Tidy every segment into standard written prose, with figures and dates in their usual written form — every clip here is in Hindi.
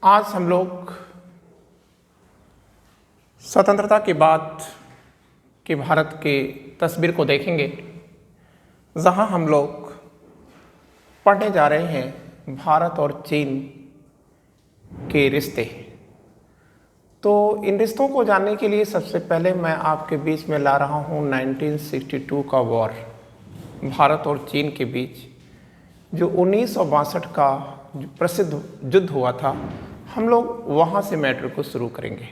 आज हम लोग स्वतंत्रता के बाद के भारत के तस्वीर को देखेंगे, जहां हम लोग पढ़ने जा रहे हैं भारत और चीन के रिश्ते। तो इन रिश्तों को जानने के लिए सबसे पहले मैं आपके बीच में ला रहा हूं 1962 का वॉर, भारत और चीन के बीच जो 1962 का जो प्रसिद्ध युद्ध हुआ था। हम लोग वहाँ से मैटर को शुरू करेंगे।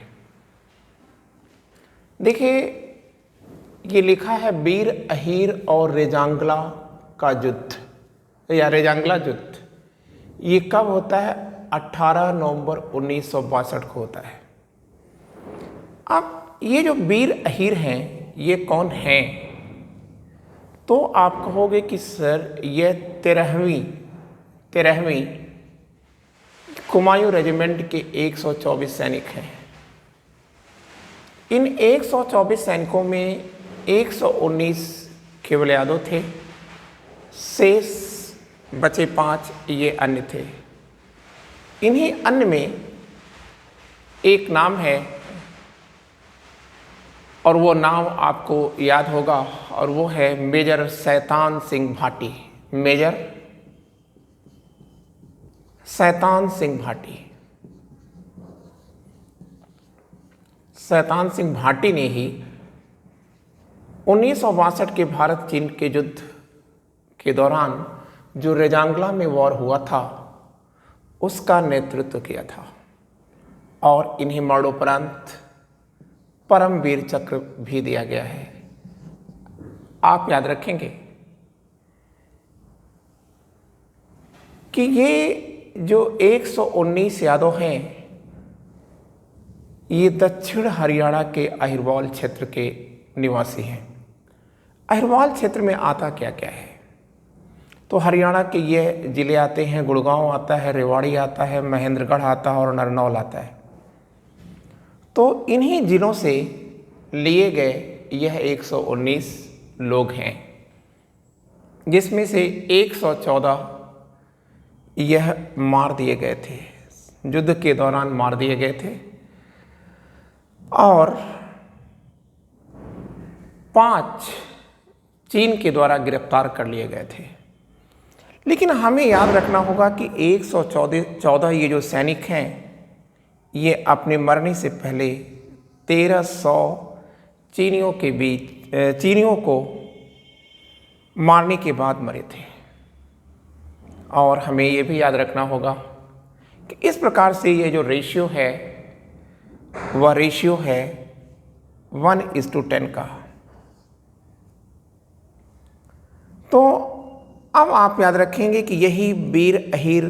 देखिए, ये लिखा है वीर अहीर और रेजांगला का युद्ध या रेजांगला युद्ध। ये कब होता है? 18 नवंबर 1962 को होता है। अब ये जो वीर अहीर हैं ये कौन हैं? तो आप कहोगे कि सर ये 13वीं कुमायूं रेजिमेंट के 124 सैनिक हैं। इन 124 सैनिकों में 119 केवल यादव थे, शेष बचे 5 ये अन्य थे। इन्हीं अन्य में एक नाम है और वो नाम आपको याद होगा और वो है मेजर शैतान सिंह भाटी। मेजर शैतान सिंह भाटी। शैतान सिंह भाटी ने ही 1962 के भारत चीन के युद्ध के दौरान जो रेजांगला में वॉर हुआ था उसका नेतृत्व किया था और इन्हें मरणोपरांत परमवीर चक्र भी दिया गया है। आप याद रखेंगे कि ये जो 119 यादव हैं ये दक्षिण हरियाणा के अहिरवाल क्षेत्र के निवासी हैं। अहिरवाल क्षेत्र में आता क्या क्या है? तो हरियाणा के ये ज़िले आते हैं, गुड़गांव आता है, रेवाड़ी आता है, महेंद्रगढ़ आता है और नरनौल आता है। तो इन्हीं ज़िलों से लिए गए यह 119 लोग हैं, जिसमें से 114 यह मार दिए गए थे, युद्ध के दौरान मार दिए गए थे और 5 चीन के द्वारा गिरफ्तार कर लिए गए थे। लेकिन हमें याद रखना होगा कि 114 ये जो सैनिक हैं ये अपने मरने से पहले 1300 चीनियों को मारने के बाद मरे थे। और हमें ये भी याद रखना होगा कि इस प्रकार से ये जो रेशियो है वह रेशियो है 1:10 का। तो अब आप याद रखेंगे कि यही वीर अहीर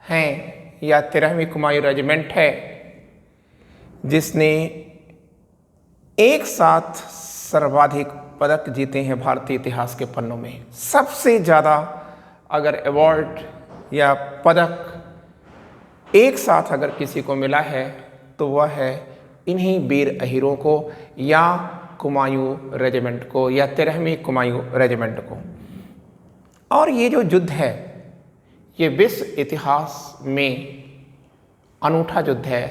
हैं या 13वीं कुमायूं रेजिमेंट है जिसने एक साथ सर्वाधिक पदक जीते हैं भारतीय इतिहास के पन्नों में। सबसे ज़्यादा अगर अवार्ड या पदक एक साथ अगर किसी को मिला है तो वह है इन्हीं वीर अहीरों को या कुमायूं रेजिमेंट को या 13वीं कुमायूं रेजिमेंट को। और ये जो युद्ध है ये विश्व इतिहास में अनूठा युद्ध है।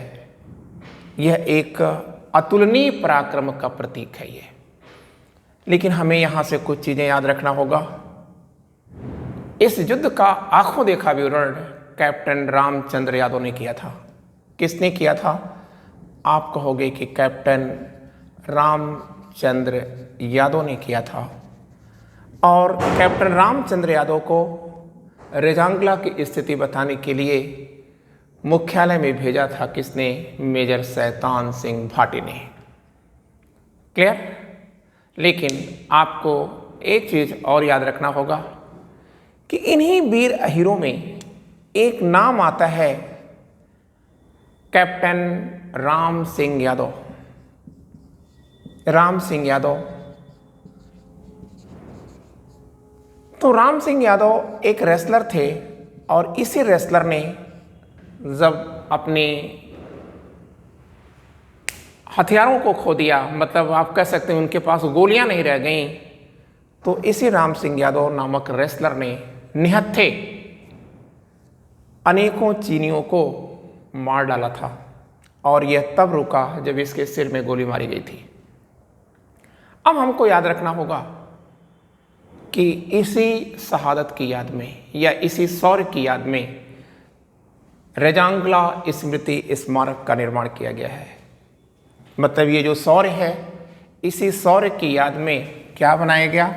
यह एक अतुलनीय पराक्रम का प्रतीक है ये। लेकिन हमें यहाँ से कुछ चीज़ें याद रखना होगा। इस युद्ध का आंखों देखा विवरण कैप्टन रामचंद्र यादव ने किया था। किसने किया था? आप कहोगे कि कैप्टन रामचंद्र यादव ने किया था। और कैप्टन रामचंद्र यादव को रेजांगला की स्थिति बताने के लिए मुख्यालय में भेजा था किसने? मेजर शैतान सिंह भाटी ने। क्लियर? लेकिन आपको एक चीज़ और याद रखना होगा कि इन्हीं वीर अहीरों में एक नाम आता है कैप्टन राम सिंह यादव। राम सिंह यादव। तो राम सिंह यादव एक रेसलर थे और इसी रेसलर ने जब अपने हथियारों को खो दिया, मतलब आप कह सकते हैं उनके पास गोलियां नहीं रह गईं, तो इसी राम सिंह यादव नामक रेसलर ने निहत्थे अनेकों चीनियों को मार डाला था और यह तब रुका जब इसके सिर में गोली मारी गई थी। अब हमको याद रखना होगा कि इसी शहादत की याद में या इसी शौर्य की याद में रेजांगला स्मृति स्मारक का निर्माण किया गया है। मतलब ये जो शौर्य है, इसी शौर्य की याद में क्या बनाया गया,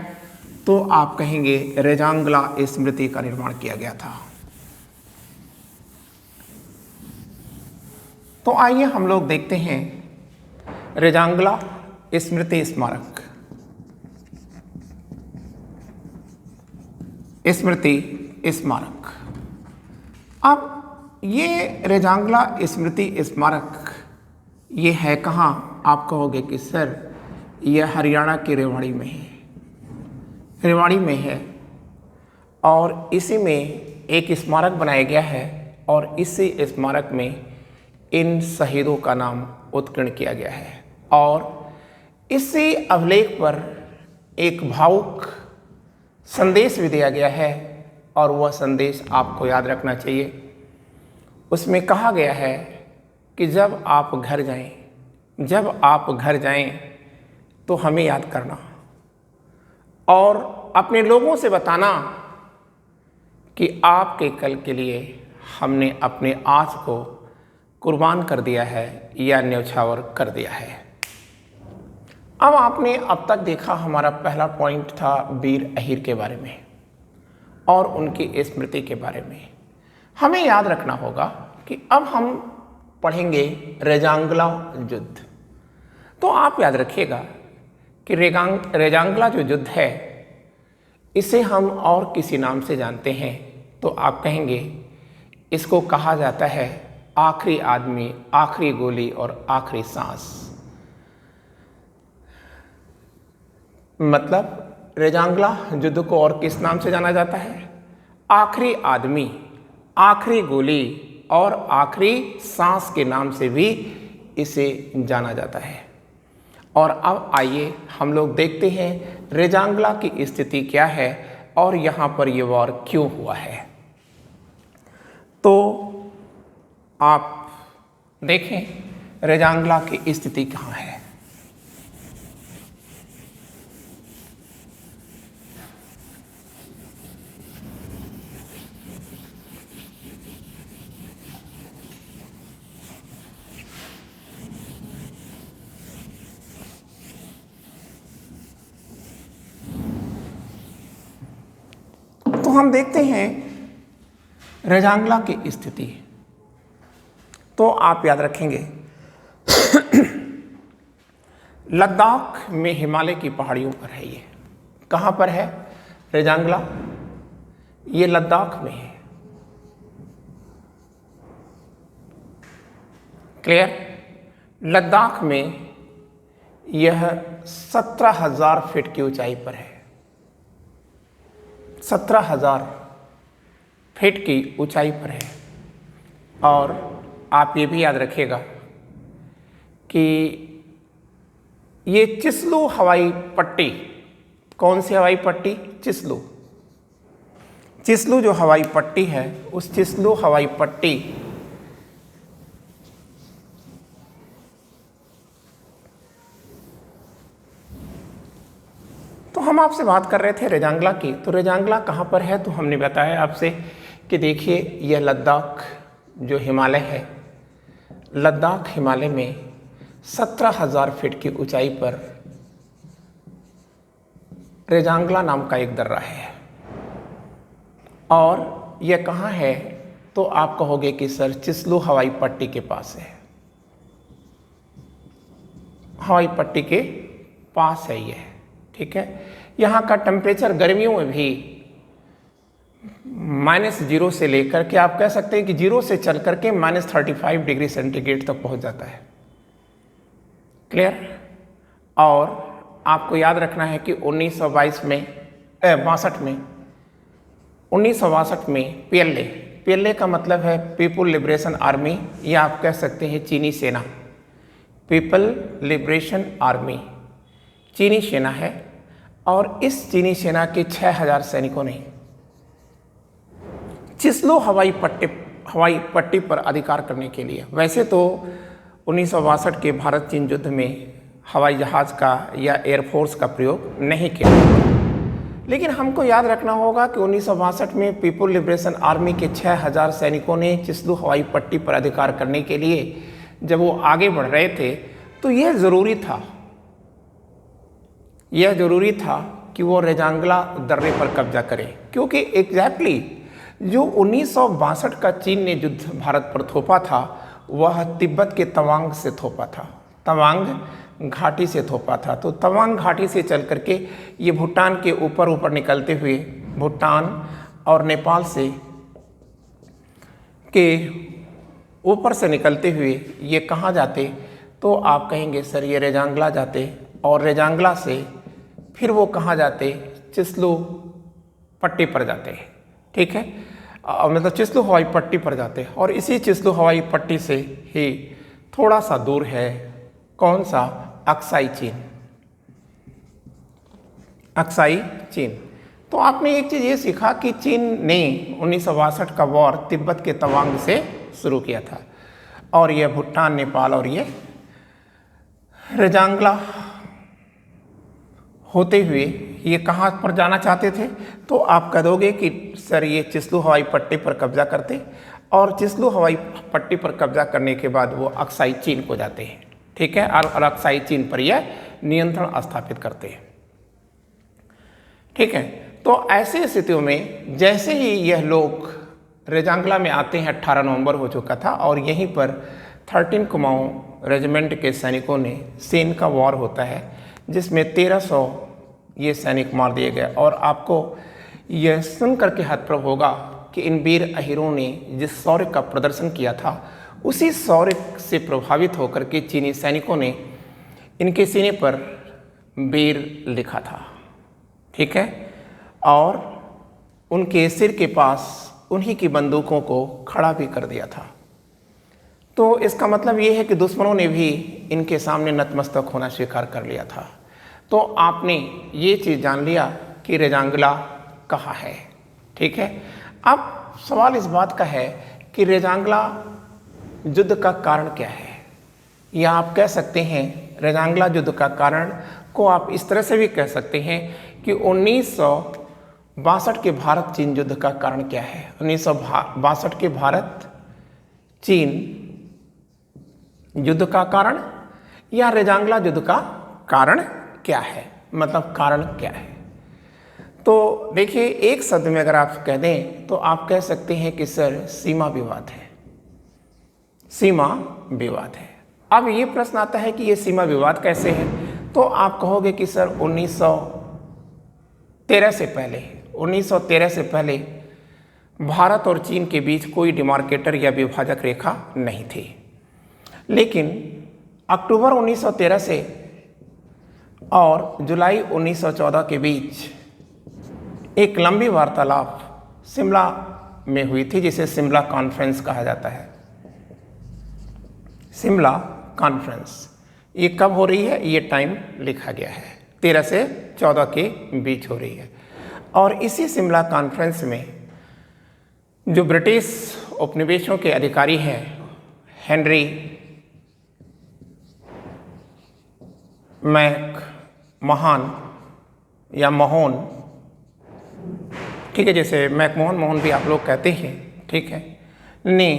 तो आप कहेंगे रेजांगला स्मृति का निर्माण किया गया था। तो आइए हम लोग देखते हैं रेजांगला स्मृति स्मारक। अब ये रेजांगला स्मृति स्मारक ये है कहाँ? आप कहोगे कि सर यह हरियाणा के रेवाड़ी में है। रेवाड़ी में है और इसी में एक स्मारक बनाया गया है और इसी स्मारक में इन शहीदों का नाम उत्कीर्ण किया गया है। और इसी अभिलेख पर एक भावुक संदेश भी दिया गया है और वह संदेश आपको याद रखना चाहिए। उसमें कहा गया है कि जब आप घर जाएं तो हमें याद करना और अपने लोगों से बताना कि आपके कल के लिए हमने अपने आज को कुर्बान कर दिया है या न्यौछावर कर दिया है। अब आपने अब तक देखा, हमारा पहला पॉइंट था वीर अहीर के बारे में और उनकी स्मृति के बारे में। हमें याद रखना होगा कि अब हम पढ़ेंगे रेजांगला युद्ध। तो आप याद रखिएगा कि रेजांगला जो युद्ध है, इसे हम और किसी नाम से जानते हैं तो आप कहेंगे इसको कहा जाता है आखिरी आदमी, आखिरी गोली और आखिरी सांस। मतलब रेजांगला युद्ध को और किस नाम से जाना जाता है? आखिरी आदमी, आखिरी गोली और आखिरी सांस के नाम से भी इसे जाना जाता है। और अब आइए हम लोग देखते हैं रेजांगला की स्थिति क्या है और यहाँ पर ये वॉर क्यों हुआ है। तो आप देखें रेजांगला की स्थिति कहाँ है। तो हम देखते हैं रेजांगला की स्थिति। तो आप याद रखेंगे लद्दाख में हिमालय की पहाड़ियों पर है। ये कहाँ पर है रेजांगला? ये लद्दाख में है। क्लियर? लद्दाख में यह 17,000 फीट की ऊंचाई पर है। 17,000 फीट की ऊंचाई पर है। और आप ये भी याद रखिएगा कि ये चिस्लू हवाई पट्टी, कौन सी हवाई पट्टी? चिस्लू जो हवाई पट्टी है, उस चिस्लू हवाई पट्टी तो हम आपसे बात कर रहे थे रेजांगला की। तो रेजांगला कहाँ पर है? तो हमने बताया आपसे कि देखिए यह लद्दाख जो हिमालय है, लद्दाख हिमालय में 17,000 फीट की ऊंचाई पर रेजांगला नाम का एक दर्रा है। और यह कहाँ है? तो आप कहोगे कि सर चिस्लू हवाई पट्टी के पास है। हवाई पट्टी के पास है यह, ठीक है। यहाँ का टेम्परेचर गर्मियों में भी -0 से लेकर के आप कह सकते हैं कि 0 से चल करके -35 डिग्री सेंटीग्रेड तक पहुँच जाता है। क्लियर? और आपको याद रखना है कि 1962 में पीएलए का मतलब है पीपुल लिबरेशन आर्मी, या आप कह सकते हैं चीनी सेना। पीपल लिबरेशन आर्मी चीनी सेना है और इस चीनी सेना के 6,000 सैनिकों ने चिस्लू हवाई हवाई पट्टी पर अधिकार करने के लिए। वैसे तो 1962 के भारत चीन युद्ध में हवाई जहाज़ का या एयरफोर्स का प्रयोग नहीं किया, लेकिन हमको याद रखना होगा कि 1962 में पीपुल लिबरेशन आर्मी के 6000 सैनिकों ने चिस्लू हवाई पट्टी पर अधिकार करने के लिए जब वो आगे बढ़ रहे थे तो यह ज़रूरी था कि वो रेजांगला दर्रे पर कब्जा करें, क्योंकि एग्जैक्टली जो 1962 का चीन ने युद्ध भारत पर थोपा था वह तिब्बत के तवांग से थोपा था, तवांग घाटी से थोपा था। तो तवांग घाटी से चल करके ये भूटान के ऊपर निकलते हुए भूटान और नेपाल से के ऊपर से निकलते हुए ये कहाँ जाते, तो आप कहेंगे सर ये रेजांगला जाते, और रेजांगला से फिर वो कहाँ जाते, चिस्लू पट्टी पर जाते, ठीक है, मतलब चिस्लू हवाई पट्टी पर जाते। और इसी चिस्लू हवाई पट्टी से ही थोड़ा सा दूर है कौन सा, अक्साई चीन। तो आपने एक चीज़ ये सीखा कि चीन ने 1962 का वॉर तिब्बत के तवांग से शुरू किया था, और यह भूटान, नेपाल और ये रेजांगला होते हुए ये कहाँ पर जाना चाहते थे। तो आप कह दोगे कि सर ये चिस्लू हवाई पट्टी पर कब्जा करते, और चिस्लू हवाई पट्टी पर कब्जा करने के बाद वो अक्साई चीन को जाते हैं, ठीक है, और अक्साई चीन पर यह नियंत्रण स्थापित करते हैं, ठीक है। तो ऐसी स्थितियों में जैसे ही यह लोग रेजांगला में आते हैं, 18 नवंबर हो चुका था, और यहीं पर 13 कुमाऊं रेजिमेंट के सैनिकों ने सेन का वॉर होता है जिसमें 1300 ये सैनिक मार दिए गए। और आपको यह सुन करके हतप्रभ होगा कि इन वीर अहीरों ने जिस शौर्य का प्रदर्शन किया था उसी शौर्य से प्रभावित होकर के चीनी सैनिकों ने इनके सीने पर वीर लिखा था, ठीक है, और उनके सिर के पास उन्हीं की बंदूकों को खड़ा भी कर दिया था। तो इसका मतलब ये है कि दुश्मनों ने भी इनके सामने नतमस्तक होना स्वीकार कर लिया था। तो आपने ये चीज़ जान लिया कि रेजांगला कहाँ है, ठीक है। अब सवाल इस बात का है कि रेजांगला युद्ध का कारण क्या है, या आप कह सकते हैं रेजांगला युद्ध का कारण को आप इस तरह से भी कह सकते हैं कि 1962 के भारत चीन युद्ध का कारण क्या है। 1962 के भारत चीन युद्ध का कारण या रेजांगला युद्ध का कारण क्या है, मतलब कारण क्या है। तो देखिए एक शब्द में अगर आप कह दें तो आप कह सकते हैं कि सर सीमा विवाद है, सीमा विवाद है। अब ये प्रश्न आता है कि ये सीमा विवाद कैसे है, तो आप कहोगे कि सर 1913 से पहले भारत और चीन के बीच कोई डिमार्केटर या विभाजक रेखा नहीं थी, लेकिन अक्टूबर 1913 से और जुलाई 1914 के बीच एक लंबी वार्तालाप शिमला में हुई थी जिसे शिमला कॉन्फ्रेंस कहा जाता है। शिमला कॉन्फ्रेंस ये कब हो रही है, ये टाइम लिखा गया है, 13 से 14 के बीच हो रही है। और इसी शिमला कॉन्फ्रेंस में जो ब्रिटिश उपनिवेशों के अधिकारी हैं हेनरी मैकमोहन या मोहन, ठीक है, जैसे मैकमोहन भी आप लोग कहते हैं, ठीक है, ने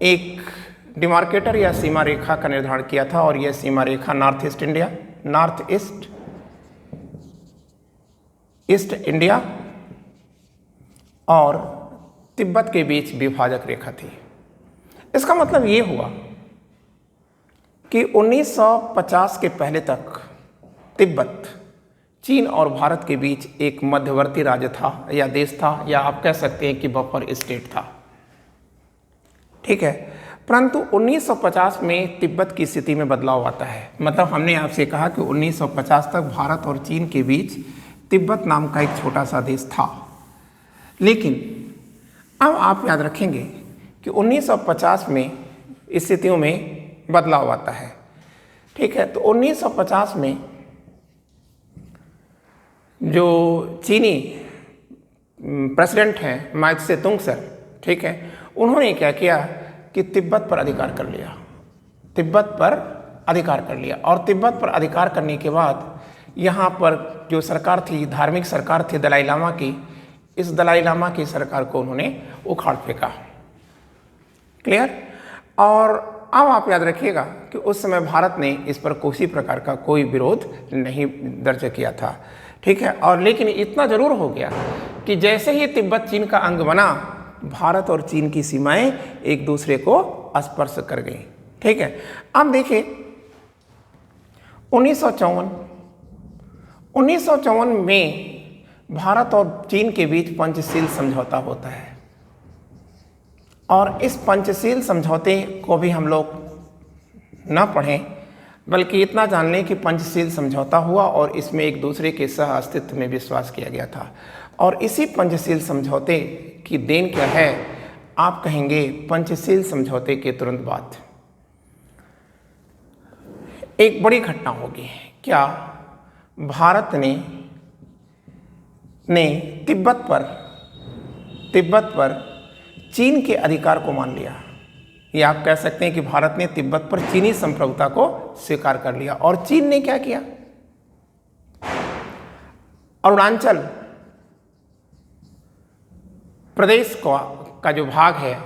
एक डिमार्केटर या सीमा रेखा का निर्धारण किया था। और यह सीमा रेखा नॉर्थ ईस्ट इंडिया और तिब्बत के बीच विभाजक रेखा थी। इसका मतलब ये हुआ कि 1950 के पहले तक तिब्बत चीन और भारत के बीच एक मध्यवर्ती राज्य था या देश था, या आप कह सकते हैं कि बफर स्टेट था, ठीक है। परंतु 1950 में तिब्बत की स्थिति में बदलाव आता है। मतलब हमने आपसे कहा कि 1950 तक भारत और चीन के बीच तिब्बत नाम का एक छोटा सा देश था, लेकिन अब आप याद रखेंगे कि 1950 में स्थितियों में बदलाव आता है, ठीक है। तो 1950 में जो चीनी प्रेसिडेंट हैं माओ त्से तुंग सर, ठीक है, उन्होंने क्या किया कि तिब्बत पर अधिकार कर लिया, तिब्बत पर अधिकार कर लिया। और तिब्बत पर अधिकार करने के बाद यहाँ पर जो सरकार थी, धार्मिक सरकार थी दलाई लामा की, इस दलाई लामा की सरकार को उन्होंने उखाड़ फेंका। क्लियर। और अब आप याद रखिएगा कि उस समय भारत ने इस पर किसी प्रकार का कोई विरोध नहीं दर्ज किया था, ठीक है। और लेकिन इतना जरूर हो गया कि जैसे ही तिब्बत चीन का अंग बना, भारत और चीन की सीमाएं एक दूसरे को स्पर्श कर गई, ठीक है। अब देखिए 1954 में भारत और चीन के बीच पंचशील समझौता होता है। और इस पंचशील समझौते को भी हम लोग न पढ़ें, बल्कि इतना जान लें कि पंचशील समझौता हुआ और इसमें एक दूसरे के सह अस्तित्व में विश्वास किया गया था। और इसी पंचशील समझौते की देन क्या है, आप कहेंगे पंचशील समझौते के तुरंत बाद एक बड़ी घटना होगी। क्या? भारत ने तिब्बत पर चीन के अधिकार को मान लिया, या आप कह सकते हैं कि भारत ने तिब्बत पर चीनी संप्रभुता को स्वीकार कर लिया। और चीन ने क्या किया, अरुणाचल प्रदेश का जो भाग है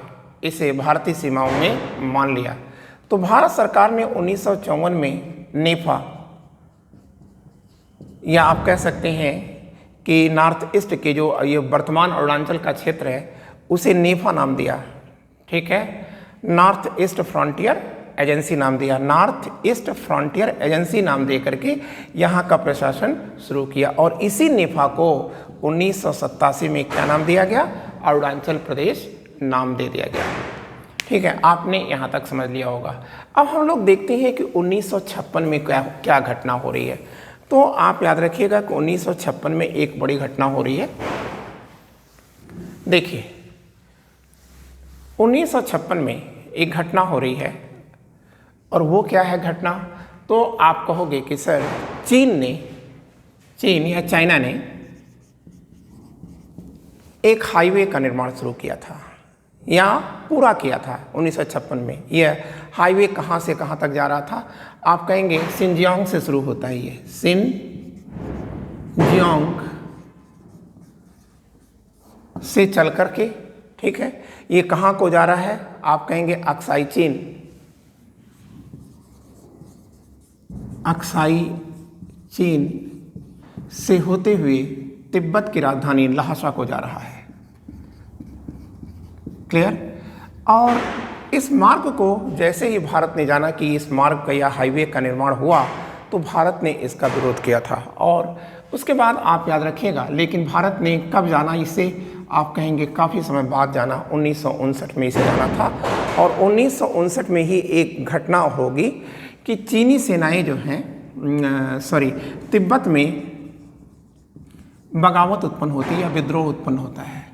इसे भारतीय सीमाओं में मान लिया। तो भारत सरकार ने 1954 में नेफा, या आप कह सकते हैं कि नॉर्थ ईस्ट के जो ये वर्तमान अरुणाचल का क्षेत्र है उसे नेफा नाम दिया, ठीक है। नॉर्थ ईस्ट फ्रंटियर एजेंसी नाम दिया, नॉर्थ ईस्ट फ्रंटियर एजेंसी नाम दे करके यहाँ का प्रशासन शुरू किया। और इसी नेफा को 1987 में क्या नाम दिया गया, अरुणाचल प्रदेश नाम दे दिया गया, ठीक है। आपने यहाँ तक समझ लिया होगा। अब हम लोग देखते हैं कि 1956 में क्या घटना हो रही है। तो आप याद रखिएगा कि 1956 में एक बड़ी घटना हो रही है। देखिए 1956 में एक घटना हो रही है, और वो क्या है घटना, तो आप कहोगे कि सर चीन या चाइना ने एक हाईवे का निर्माण शुरू किया था या पूरा किया था 1956 में। यह हाईवे कहाँ से कहाँ तक जा रहा था, आप कहेंगे सिनजियांग से शुरू होता है, ये सिनजियांग से चल करके, ठीक है। ये कहाँ को जा रहा है, आप कहेंगे अक्साई चीन से होते हुए तिब्बत की राजधानी ल्हासा को जा रहा है। क्लियर। और इस मार्ग को जैसे ही भारत ने जाना कि इस मार्ग का या हाईवे का निर्माण हुआ, तो भारत ने इसका विरोध किया था। और उसके बाद आप याद रखिएगा, लेकिन भारत ने कब जाना इसे, आप कहेंगे काफ़ी समय बाद जाना, 1959 में इसे जाना था। और 1959 में ही एक घटना होगी कि चीनी सेनाएं जो हैं तिब्बत में बगावत उत्पन्न होती है या विद्रोह उत्पन्न होता है।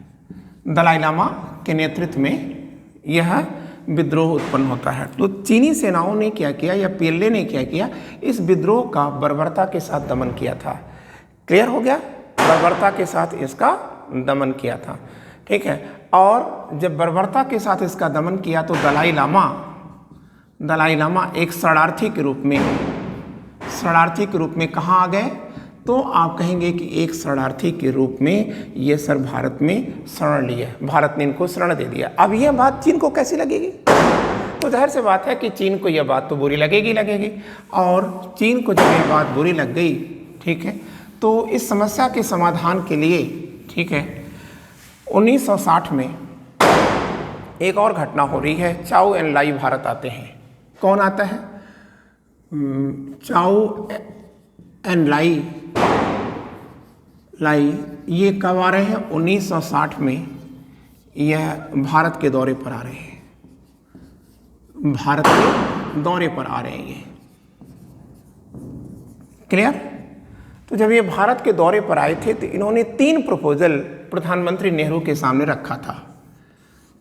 दलाई लामा के नेतृत्व में यह विद्रोह उत्पन्न होता है। तो चीनी सेनाओं ने क्या किया, या पीएलए ने क्या किया, इस विद्रोह का बर्बरता के साथ दमन किया था। क्लियर हो गया, बर्बरता के साथ इसका दमन किया था, ठीक है। और जब बर्बरता के साथ इसका दमन किया तो दलाई लामा एक शरणार्थी के रूप में कहाँ आ गए, तो आप कहेंगे कि एक शरणार्थी के रूप में ये सर भारत में शरण लिए, भारत ने इनको शरण दे दिया। अब यह बात चीन को कैसी लगेगी, तो जाहिर सी बात है कि चीन को यह बात तो बुरी लगेगी। और चीन को जब यह बात बुरी लग गई, ठीक है, तो इस समस्या के समाधान के लिए, ठीक है, 1960 में एक और घटना हो रही है। चाओ एन लाई भारत आते हैं। कौन आता है, चाओ एन लाई, ये कब आ रहे हैं, 1960 में यह भारत के दौरे पर आ रहे हैं, ये। क्लियर। तो जब ये भारत के दौरे पर आए थे तो इन्होंने 3 प्रपोजल प्रधानमंत्री नेहरू के सामने रखा था।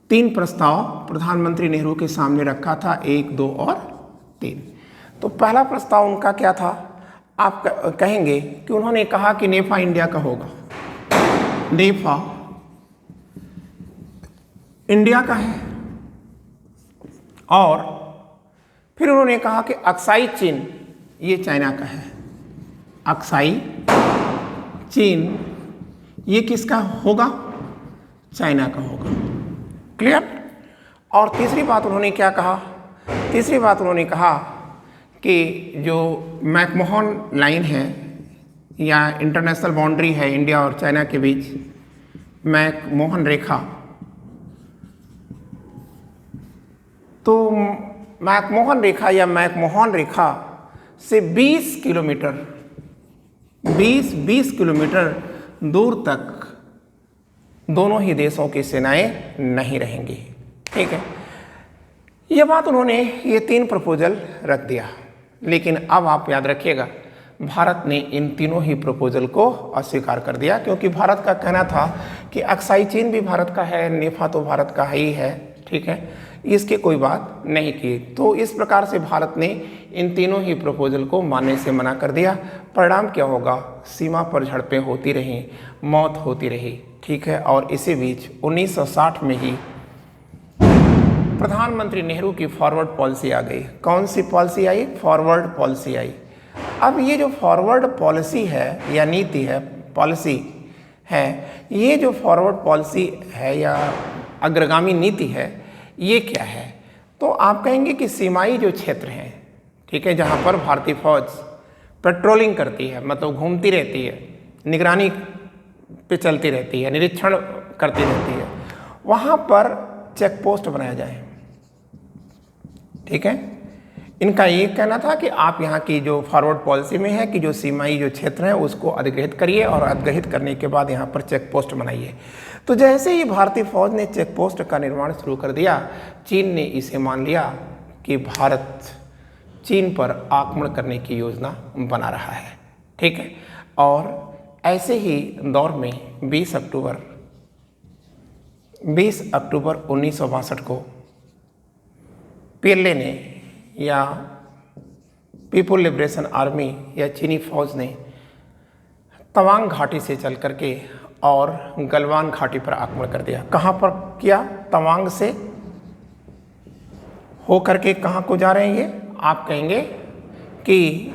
3 प्रस्ताव प्रधानमंत्री नेहरू के सामने रखा था, 1, 2 और 3। तो पहला प्रस्ताव उनका क्या था, आप कहेंगे कि उन्होंने कहा कि नेफा इंडिया का होगा। नेफा इंडिया का है। और फिर उन्होंने कहा कि अक्साई चीन ये चाइना का है। अक्साई चीन ये किसका होगा? चाइना का होगा। क्लियर? और तीसरी बात उन्होंने क्या कहा? तीसरी बात उन्होंने कहा कि जो मैकमोहन लाइन है या इंटरनेशनल बाउंड्री है इंडिया और चाइना के बीच, मैकमोहन रेखा, तो मैकमोहन रेखा या मैकमोहन रेखा से 20 किलोमीटर 20 किलोमीटर दूर तक दोनों ही देशों की सेनाएं नहीं रहेंगी। ठीक है, ये बात उन्होंने ये 3 प्रपोजल रख दिया। लेकिन अब आप याद रखिएगा, भारत ने इन तीनों ही प्रपोजल को अस्वीकार कर दिया, क्योंकि भारत का कहना था कि अक्साई चीन भी भारत का है, नेफा तो भारत का ही है। ठीक है, इसकी कोई बात नहीं की। तो इस प्रकार से भारत ने इन तीनों ही प्रपोजल को मानने से मना कर दिया। परिणाम क्या होगा? सीमा पर झड़पें होती रहीं, मौत होती रही। ठीक है, और इसी बीच 1960 में ही प्रधानमंत्री नेहरू की फॉरवर्ड पॉलिसी आ गई। कौन सी पॉलिसी आई? फॉरवर्ड पॉलिसी आई। अब ये जो फॉरवर्ड पॉलिसी है या नीति है, पॉलिसी है, ये जो फॉरवर्ड पॉलिसी है या अग्रगामी नीति है, ये क्या है? तो आप कहेंगे कि सीमाई जो क्षेत्र हैं, ठीक है, जहाँ पर भारतीय फौज पेट्रोलिंग करती है, मतलब घूमती रहती है, निगरानी पे चलती रहती है, निरीक्षण करती रहती है, वहाँ पर चेक पोस्ट बनाया जाए। ठीक है, इनका ये कहना था कि आप यहाँ की जो फॉरवर्ड पॉलिसी में है कि जो सीमाई जो क्षेत्र है उसको अधिग्रहित करिए और अधिग्रहित करने के बाद यहाँ पर चेक पोस्ट बनाइए। तो जैसे ही भारतीय फौज ने चेक पोस्ट का निर्माण शुरू कर दिया, चीन ने इसे मान लिया कि भारत चीन पर आक्रमण करने की योजना बना रहा है। ठीक है, और ऐसे ही दौर में 20 अक्टूबर 1962 को पीएलए ने या पीपुल लिबरेशन आर्मी या चीनी फौज ने तवांग घाटी से चल करके और गलवान घाटी पर आक्रमण कर दिया। कहाँ पर किया? तवांग से हो करके कहाँ को जा रहे हैं ये? आप कहेंगे कि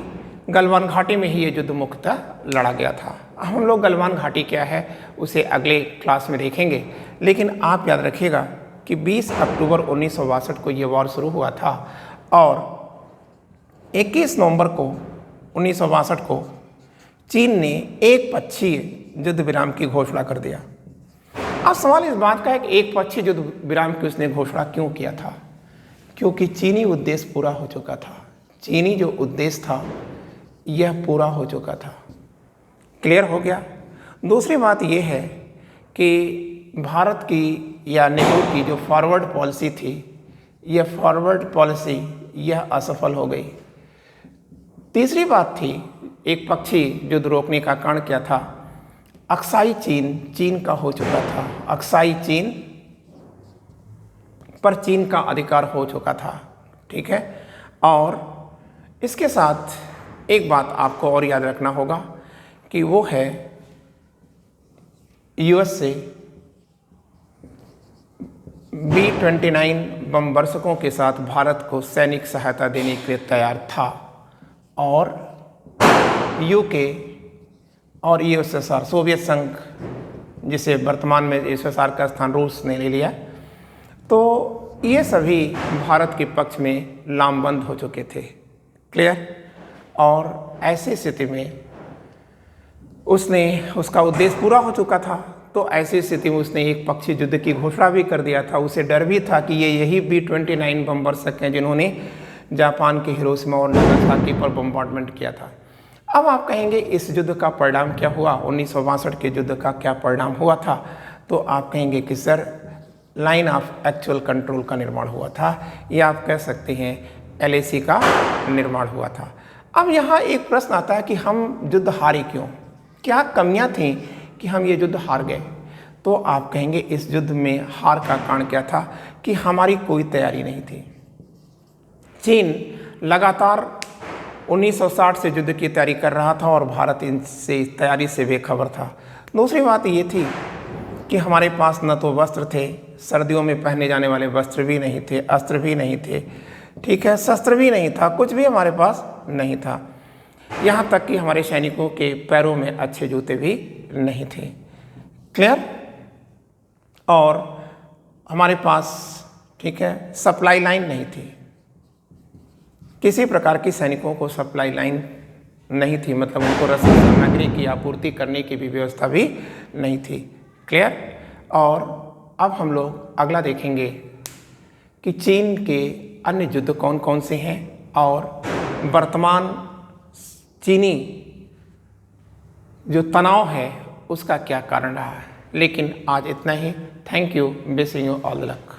गलवान घाटी में ही ये युद्ध मुख्यतः लड़ा गया था। हम लोग गलवान घाटी क्या है उसे अगले क्लास में देखेंगे, लेकिन आप याद रखिएगा कि 20 अक्टूबर 1962 को ये वॉर शुरू हुआ था और 21 नवंबर को 1962 को चीन ने एक पक्षीय युद्ध विराम की घोषणा कर दिया। अब सवाल इस बात का है कि एक पक्षीय युद्ध विराम की उसने घोषणा क्यों किया था? क्योंकि चीनी उद्देश्य पूरा हो चुका था। चीनी जो उद्देश्य था यह पूरा हो चुका था। क्लियर हो गया? दूसरी बात यह है कि भारत की या नेहरू की जो फॉरवर्ड पॉलिसी थी, यह फॉरवर्ड पॉलिसी यह असफल हो गई। तीसरी बात थी, एक पक्षी युद्ध रोकने का कारण क्या था? अक्साई चीन चीन का हो चुका था। अक्साई चीन पर चीन का अधिकार हो चुका था। ठीक है, और इसके साथ एक बात आपको और याद रखना होगा कि वो है यूएस से B-29 बम वर्षकों के साथ भारत को सैनिक सहायता देने के लिए तैयार था और यूके और यूएसएसआर, सोवियत संघ जिसे वर्तमान में यूएसएसआर का स्थान रूस ने ले लिया, तो ये सभी भारत के पक्ष में लामबंद हो चुके थे। क्लियर? और ऐसी स्थिति में उसका उद्देश्य पूरा हो चुका था, तो ऐसी स्थिति में उसने एक पक्षी युद्ध की घोषणा भी कर दिया था। उसे डर भी था कि यही B-29 बम वर्षक हैं जिन्होंने जापान के हिरोशिमा और नागासाकी पर बम्बार्डमेंट किया था। अब आप कहेंगे इस युद्ध का परिणाम क्या हुआ? 1962 के युद्ध का क्या परिणाम हुआ था? तो आप कहेंगे कि sir line of actual control का निर्माण हुआ था, या आप कह सकते हैं LAC का निर्माण हुआ था। अब यहाँ एक प्रश्न आता है कि हम युद्ध हारे क्यों? क्या कमियां थीं कि हम ये युद्ध हार गए? तो आप कहेंगे इस युद्ध में हार का कारण क्या था कि हमारी कोई तैयारी नहीं थी। चीन लगातार 1960 से युद्ध की तैयारी कर रहा था और भारत इनसे तैयारी से बेखबर था। दूसरी बात ये थी कि हमारे पास न तो वस्त्र थे, सर्दियों में पहने जाने वाले वस्त्र भी नहीं थे, अस्त्र भी नहीं थे, ठीक है, शस्त्र भी नहीं था, कुछ भी हमारे पास नहीं था। यहाँ तक कि हमारे सैनिकों के पैरों में अच्छे जूते भी नहीं थे। क्लियर? और हमारे पास, ठीक है, सप्लाई लाइन नहीं थी, किसी प्रकार की सैनिकों को सप्लाई लाइन नहीं थी, मतलब उनको रसद सामग्री की आपूर्ति करने की भी व्यवस्था भी नहीं थी। क्लियर? और अब हम लोग अगला देखेंगे कि चीन के अन्य युद्ध कौन कौन से हैं और वर्तमान चीनी जो तनाव है उसका क्या कारण रहा है। लेकिन आज इतना ही। Thank you, wishing you all the luck.